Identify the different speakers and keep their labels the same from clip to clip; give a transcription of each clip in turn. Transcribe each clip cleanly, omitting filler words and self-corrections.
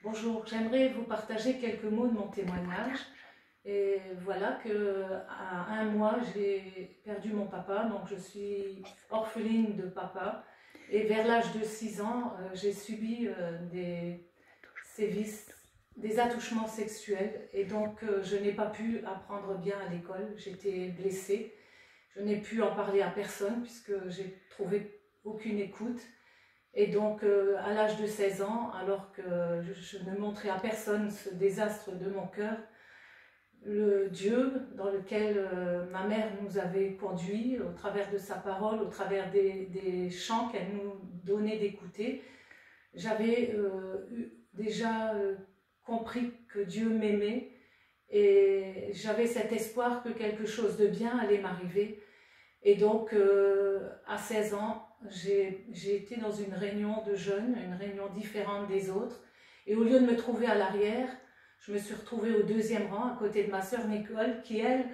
Speaker 1: Bonjour, j'aimerais vous partager quelques mots de mon témoignage. Et voilà que à 1 mois, j'ai perdu mon papa, donc je suis orpheline de papa. Et vers l'âge de 6 ans, j'ai subi des sévices, des attouchements sexuels. Et donc, je n'ai pas pu apprendre bien à l'école. J'étais blessée. Je n'ai pu en parler à personne puisque j'ai trouvé aucune écoute. Et donc, à l'âge de 16 ans, alors que je ne montrais à personne ce désastre de mon cœur, le Dieu dans lequel ma mère nous avait conduits, au travers de sa parole, au travers des chants qu'elle nous donnait d'écouter, j'avais déjà compris que Dieu m'aimait et j'avais cet espoir que quelque chose de bien allait m'arriver. Et donc, à 16 ans, j'ai été dans une réunion de jeunes, une réunion différente des autres. Et au lieu de me trouver à l'arrière, je me suis retrouvée au 2e rang, à côté de ma sœur Nicole, qui, elle,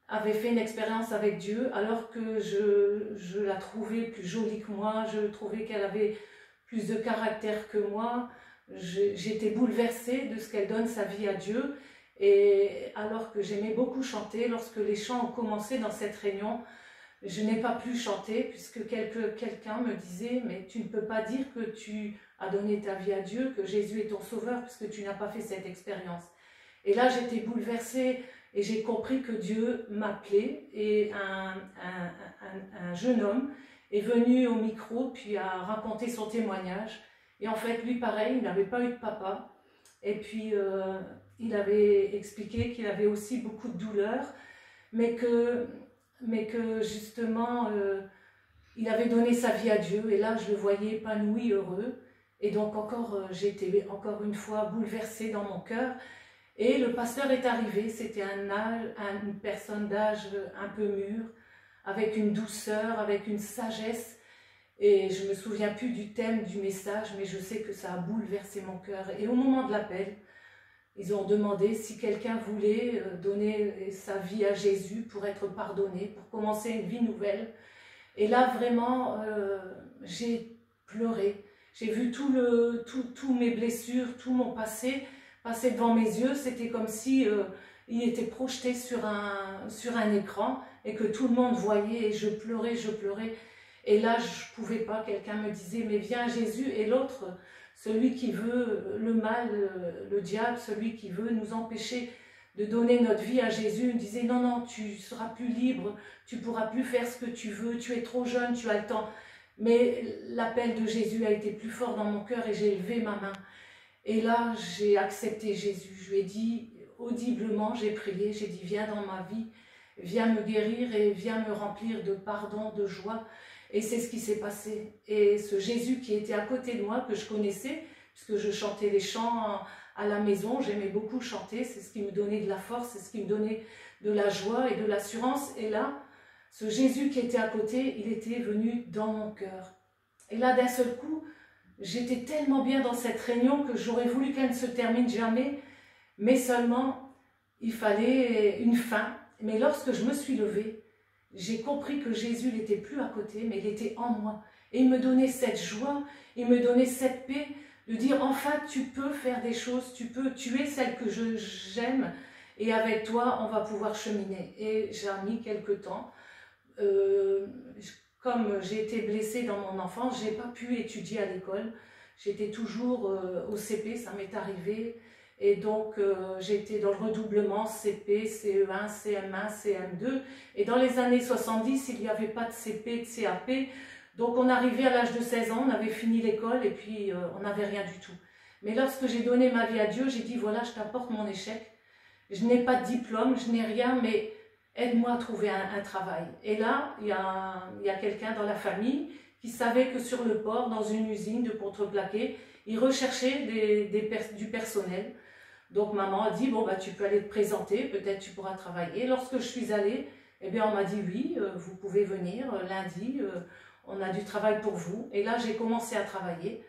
Speaker 1: avait fait une expérience avec Dieu, alors que je la trouvais plus jolie que moi, je trouvais qu'elle avait plus de caractère que moi. J'étais bouleversée de ce qu'elle donne sa vie à Dieu. Et alors que j'aimais beaucoup chanter, lorsque les chants ont commencé dans cette réunion, je n'ai pas pu chanter puisque quelqu'un me disait « Mais tu ne peux pas dire que tu as donné ta vie à Dieu, que Jésus est ton sauveur puisque tu n'as pas fait cette expérience. » Et là, j'étais bouleversée et j'ai compris que Dieu m'appelait et un jeune homme est venu au micro puis a raconté son témoignage. Et en fait, lui, pareil, il n'avait pas eu de papa. Et puis, il avait expliqué qu'il avait aussi beaucoup de douleurs, mais que justement, il avait donné sa vie à Dieu, et là, je le voyais épanoui, heureux, et donc j'ai été encore une fois bouleversée dans mon cœur, et le pasteur est arrivé, c'était une personne d'âge un peu mûr, avec une douceur, avec une sagesse, et je ne me souviens plus du thème du message, mais je sais que ça a bouleversé mon cœur, et au moment de l'appel, ils ont demandé si quelqu'un voulait donner sa vie à Jésus pour être pardonné, pour commencer une vie nouvelle. Et là, vraiment, j'ai pleuré. J'ai vu tous mes blessures, tout mon passé passer devant mes yeux. C'était comme si il était projeté sur un écran et que tout le monde voyait. Et je pleurais, je pleurais. Et là, je ne pouvais pas. Quelqu'un me disait, mais viens Jésus. Et l'autre, celui qui veut le mal, le diable, celui qui veut nous empêcher de donner notre vie à Jésus, me disait non, non, tu seras plus libre, tu pourras plus faire ce que tu veux, tu es trop jeune, tu as le temps. Mais l'appel de Jésus a été plus fort dans mon cœur et j'ai levé ma main. Et là, j'ai accepté Jésus. Je lui ai dit audiblement, j'ai prié, j'ai dit viens dans ma vie, viens me guérir et viens me remplir de pardon, de joie. Et c'est ce qui s'est passé. Et ce Jésus qui était à côté de moi, que je connaissais, puisque je chantais les chants à la maison, j'aimais beaucoup chanter, c'est ce qui me donnait de la force, c'est ce qui me donnait de la joie et de l'assurance. Et là, ce Jésus qui était à côté, il était venu dans mon cœur. Et là, d'un seul coup, j'étais tellement bien dans cette réunion que j'aurais voulu qu'elle ne se termine jamais, mais seulement, il fallait une fin. Mais lorsque je me suis levée, j'ai compris que Jésus n'était plus à côté, mais il était en moi. Et il me donnait cette joie, il me donnait cette paix, de dire enfin tu peux faire des choses, tu es celle que j'aime, et avec toi on va pouvoir cheminer. Et j'ai mis quelque temps. Comme j'ai été blessée dans mon enfance, je n'ai pas pu étudier à l'école. J'étais toujours au CP, ça m'est arrivé. Et donc, j'étais dans le redoublement CP, CE1, CM1, CM2. Et dans les années 70, il n'y avait pas de CP, de CAP. Donc, on arrivait à l'âge de 16 ans, on avait fini l'école et puis on n'avait rien du tout. Mais lorsque j'ai donné ma vie à Dieu, j'ai dit, voilà, je t'apporte mon échec. Je n'ai pas de diplôme, je n'ai rien, mais aide-moi à trouver un travail. Et là, il y a quelqu'un dans la famille qui savait que sur le port, dans une usine de contreplaqué, ils recherchaient du personnel. Donc maman a dit, bon, bah, tu peux aller te présenter, peut-être tu pourras travailler. Lorsque je suis allée, eh bien, on m'a dit, oui, vous pouvez venir lundi, on a du travail pour vous. Et là, j'ai commencé à travailler.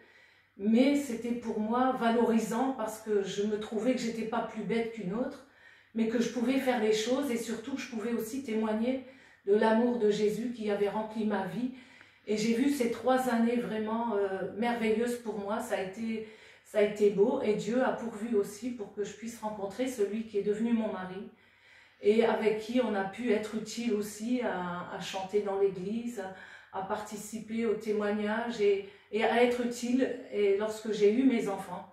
Speaker 1: Mais c'était pour moi valorisant parce que je me trouvais que je n'étais pas plus bête qu'une autre, mais que je pouvais faire des choses et surtout, je pouvais aussi témoigner de l'amour de Jésus qui avait rempli ma vie. Et j'ai vu ces 3 années vraiment merveilleuses pour moi. Ça a été Ça a été beau et Dieu a pourvu aussi pour que je puisse rencontrer celui qui est devenu mon mari et avec qui on a pu être utile aussi à chanter dans l'église, à participer au témoignage et à être utile. Et lorsque j'ai eu mes enfants,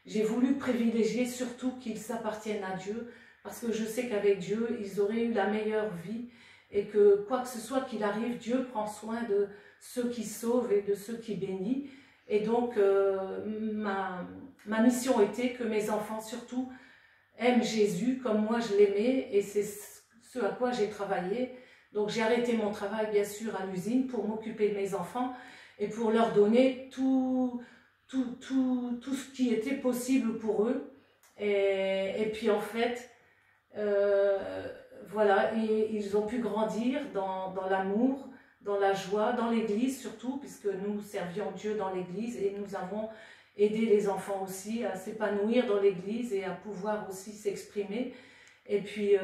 Speaker 1: j'ai voulu privilégier surtout qu'ils appartiennent à Dieu, parce que je sais qu'avec Dieu, ils auraient eu la meilleure vie et que quoi que ce soit qu'il arrive, Dieu prend soin de ceux qui sauvent et de ceux qui bénissent. Et donc, ma mission était que mes enfants surtout aiment Jésus comme moi je l'aimais, et c'est ce à quoi j'ai travaillé. Donc j'ai arrêté mon travail bien sûr à l'usine pour m'occuper de mes enfants et pour leur donner tout ce qui était possible pour eux. Et puis en fait, voilà, ils ont pu grandir dans l'amour, dans la joie, dans l'église surtout, puisque nous servions Dieu dans l'église et nous avons aidé les enfants aussi à s'épanouir dans l'église et à pouvoir aussi s'exprimer. Et puis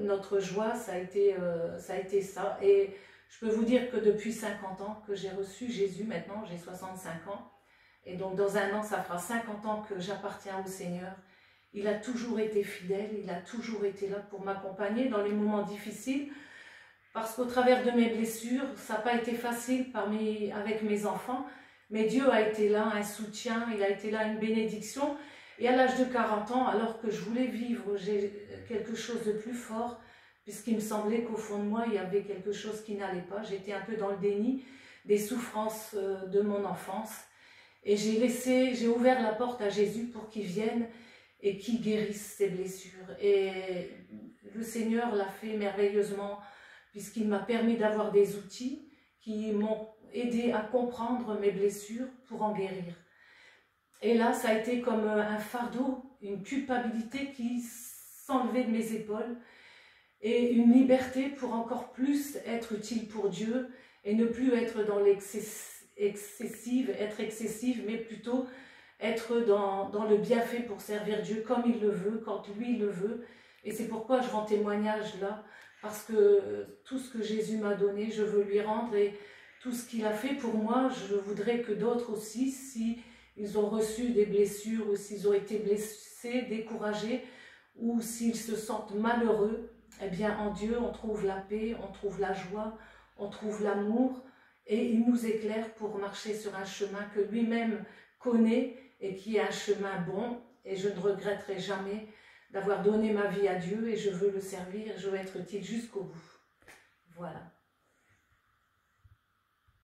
Speaker 1: notre joie, ça a été ça. Et je peux vous dire que depuis 50 ans que j'ai reçu Jésus, maintenant j'ai 65 ans, et donc dans un an ça fera 50 ans que j'appartiens au Seigneur. Il a toujours été fidèle, il a toujours été là pour m'accompagner dans les moments difficiles, parce qu'au travers de mes blessures, ça n'a pas été facile avec mes enfants, mais Dieu a été là, un soutien, il a été là, une bénédiction. Et à l'âge de 40 ans, alors que je voulais vivre quelque chose de plus fort, puisqu'il me semblait qu'au fond de moi, il y avait quelque chose qui n'allait pas, j'étais un peu dans le déni des souffrances de mon enfance. Et j'ai ouvert la porte à Jésus pour qu'il vienne et qu'il guérisse ces blessures. Et le Seigneur l'a fait merveilleusement, puisqu'il m'a permis d'avoir des outils qui m'ont aidé à comprendre mes blessures pour en guérir. Et là, ça a été comme un fardeau, une culpabilité qui s'enlevait de mes épaules et une liberté pour encore plus être utile pour Dieu et ne plus être dans être excessive, mais plutôt être dans le bienfait pour servir Dieu comme il le veut, quand lui le veut. Et c'est pourquoi je rends témoignage là, parce que tout ce que Jésus m'a donné, je veux lui rendre, et tout ce qu'il a fait pour moi, je voudrais que d'autres aussi, si ils ont reçu des blessures ou s'ils ont été blessés, découragés, ou s'ils se sentent malheureux, eh bien en Dieu on trouve la paix, on trouve la joie, on trouve l'amour, et il nous éclaire pour marcher sur un chemin que lui-même connaît et qui est un chemin bon, et je ne regretterai jamais d'avoir donné ma vie à Dieu et je veux le servir, je veux être utile jusqu'au bout. Voilà.